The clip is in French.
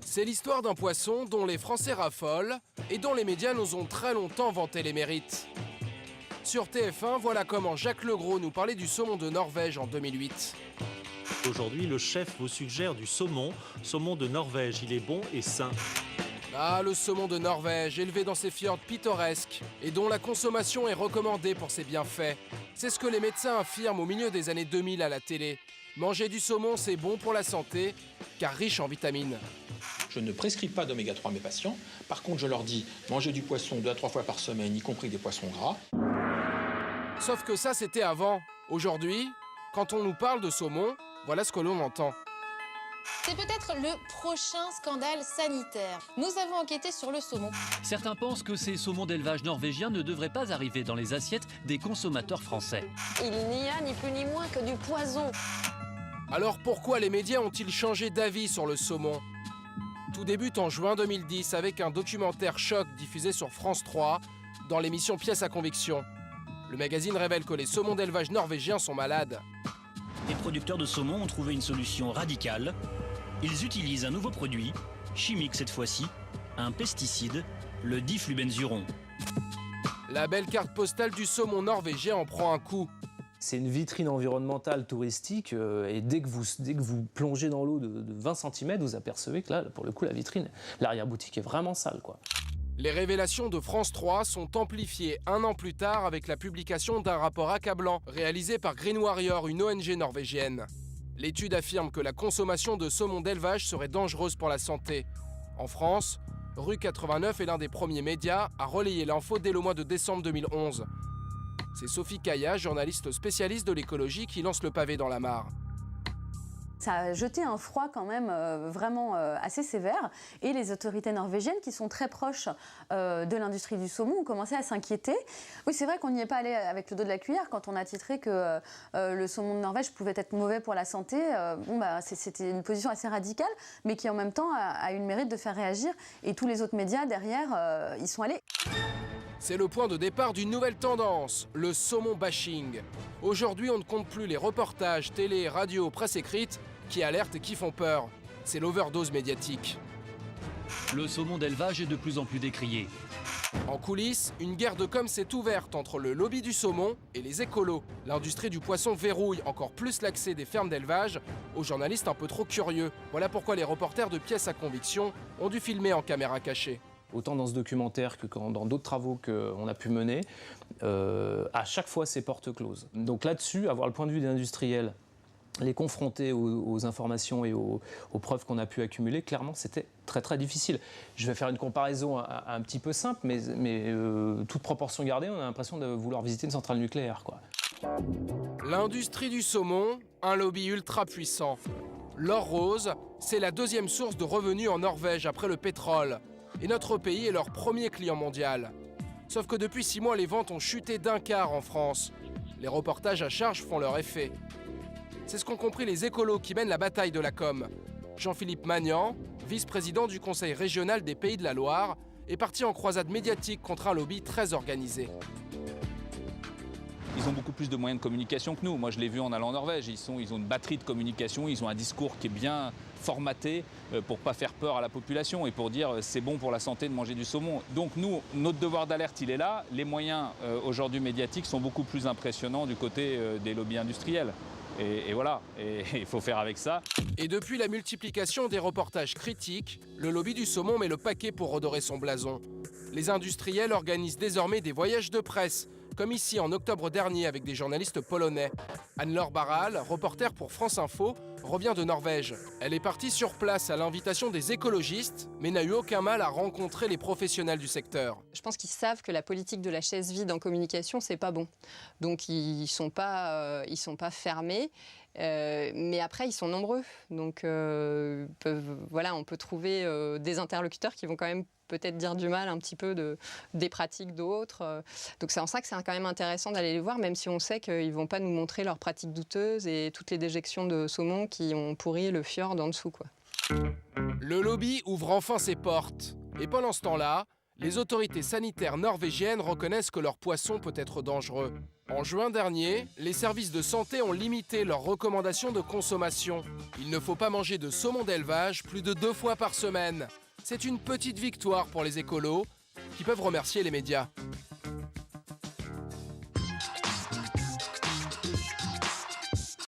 C'est l'histoire d'un poisson dont les Français raffolent et dont les médias nous ont très longtemps vanté les mérites. Sur TF1, voilà comment Jacques Legros nous parlait du saumon de Norvège en 2008. Aujourd'hui, le chef vous suggère du saumon de Norvège. Il est bon et sain. Ah, le saumon de Norvège, élevé dans ces fjords pittoresques et dont la consommation est recommandée pour ses bienfaits. C'est ce que les médecins affirment au milieu des années 2000 à la télé. Manger du saumon, c'est bon pour la santé, car riche en vitamines. Je ne prescris pas d'oméga 3 à mes patients. Par contre, je leur dis, mangez du poisson 2 à 3 fois par semaine, y compris des poissons gras. Sauf que ça, c'était avant. Aujourd'hui, quand on nous parle de saumon, voilà ce que l'on entend. C'est peut-être le prochain scandale sanitaire. Nous avons enquêté sur le saumon. Certains pensent que ces saumons d'élevage norvégien ne devraient pas arriver dans les assiettes des consommateurs français. Il n'y a ni plus ni moins que du poison. Alors pourquoi les médias ont-ils changé d'avis sur le saumon ? Tout débute en juin 2010 avec un documentaire choc diffusé sur France 3 dans l'émission Pièce à conviction. Le magazine révèle que les saumons d'élevage norvégiens sont malades. Les producteurs de saumon ont trouvé une solution radicale. Ils utilisent un nouveau produit, chimique cette fois-ci, un pesticide, le diflubenzuron. La belle carte postale du saumon norvégien en prend un coup. C'est une vitrine environnementale touristique et dès que vous plongez dans l'eau de 20 cm, vous apercevez que là, pour le coup, la vitrine, l'arrière-boutique est vraiment sale, quoi. Les révélations de France 3 sont amplifiées un an plus tard avec la publication d'un rapport accablant réalisé par Green Warrior, une ONG norvégienne. L'étude affirme que la consommation de saumon d'élevage serait dangereuse pour la santé. En France, Rue 89 est l'un des premiers médias à relayer l'info dès le mois de décembre 2011. C'est Sophie Caillat, journaliste spécialiste de l'écologie, qui lance le pavé dans la mare. Ça a jeté un froid quand même vraiment assez sévère. Et les autorités norvégiennes, qui sont très proches de l'industrie du saumon, ont commencé à s'inquiéter. Oui, c'est vrai qu'on n'y est pas allé avec le dos de la cuillère quand on a titré que le saumon de Norvège pouvait être mauvais pour la santé. C'était une position assez radicale, mais qui en même temps a eu le mérite de faire réagir. Et tous les autres médias derrière, y sont allés. C'est le point de départ d'une nouvelle tendance, le saumon bashing. Aujourd'hui, on ne compte plus les reportages, télé, radio, presse écrite qui alertent et qui font peur. C'est l'overdose médiatique. Le saumon d'élevage est de plus en plus décrié. En coulisses, une guerre de com' s'est ouverte entre le lobby du saumon et les écolos. L'industrie du poisson verrouille encore plus l'accès des fermes d'élevage aux journalistes un peu trop curieux. Voilà pourquoi les reporters de Pièce à conviction ont dû filmer en caméra cachée. Autant dans ce documentaire que dans d'autres travaux qu'on a pu mener, à chaque fois c'est porte close. Donc là-dessus, avoir le point de vue des industriels, les confronter aux informations et aux preuves qu'on a pu accumuler, clairement c'était très très difficile. Je vais faire une comparaison un petit peu simple, mais toute proportion gardée, on a l'impression de vouloir visiter une centrale nucléaire, quoi. L'industrie du saumon, un lobby ultra puissant. L'or rose, c'est la deuxième source de revenus en Norvège après le pétrole. Et notre pays est leur premier client mondial. Sauf que depuis 6 mois, les ventes ont chuté d'un quart en France. Les reportages à charge font leur effet. C'est ce qu'ont compris les écolos qui mènent la bataille de la com. Jean-Philippe Magnan, vice-président du Conseil régional des Pays de la Loire, est parti en croisade médiatique contre un lobby très organisé. Ils ont beaucoup plus de moyens de communication que nous. Moi, je l'ai vu en allant en Norvège. Ils ont une batterie de communication, ils ont un discours qui est bien formaté pour ne pas faire peur à la population et pour dire c'est bon pour la santé de manger du saumon. Donc nous, notre devoir d'alerte, il est là. Les moyens aujourd'hui médiatiques sont beaucoup plus impressionnants du côté des lobbies industriels. Et voilà, et il faut faire avec ça. Et depuis la multiplication des reportages critiques, le lobby du saumon met le paquet pour redorer son blason. Les industriels organisent désormais des voyages de presse, comme ici en octobre dernier avec des journalistes polonais. Anne-Laure Barral, reporter pour France Info, revient de Norvège. Elle est partie sur place à l'invitation des écologistes, mais n'a eu aucun mal à rencontrer les professionnels du secteur. Je pense qu'ils savent que la politique de la chaise vide en communication, c'est pas bon. Donc ils sont pas fermés, mais après ils sont nombreux. Donc voilà, on peut trouver des interlocuteurs qui vont quand même peut-être dire du mal un petit peu des pratiques d'autres. Donc c'est en ça que c'est quand même intéressant d'aller les voir, même si on sait qu'ils ne vont pas nous montrer leurs pratiques douteuses et toutes les déjections de saumon qui ont pourri le fjord en dessous, quoi. Le lobby ouvre enfin ses portes. Et pendant ce temps-là, les autorités sanitaires norvégiennes reconnaissent que leur poisson peut être dangereux. En juin dernier, les services de santé ont limité leurs recommandations de consommation. Il ne faut pas manger de saumon d'élevage plus de 2 fois par semaine. C'est une petite victoire pour les écolos qui peuvent remercier les médias.